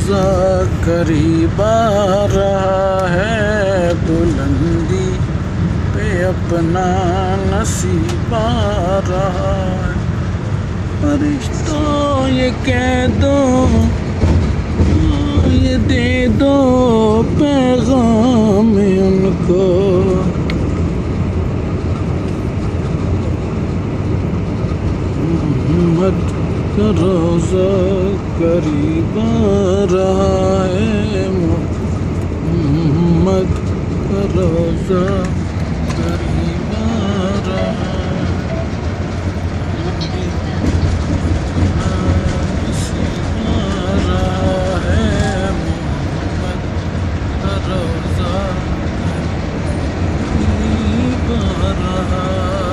روزہ قریب آ رہا ہے، بلندی پہ اپنا نصیب آ رہا ہے۔ فرشتوں یہ کہہ دو، یہ دے دو پیغام ان کو، محمد کا روزہ قریب آ رہا ہے، محمد کا روزہ قریب آ رہا ہے۔ روزہ قریب آ رہا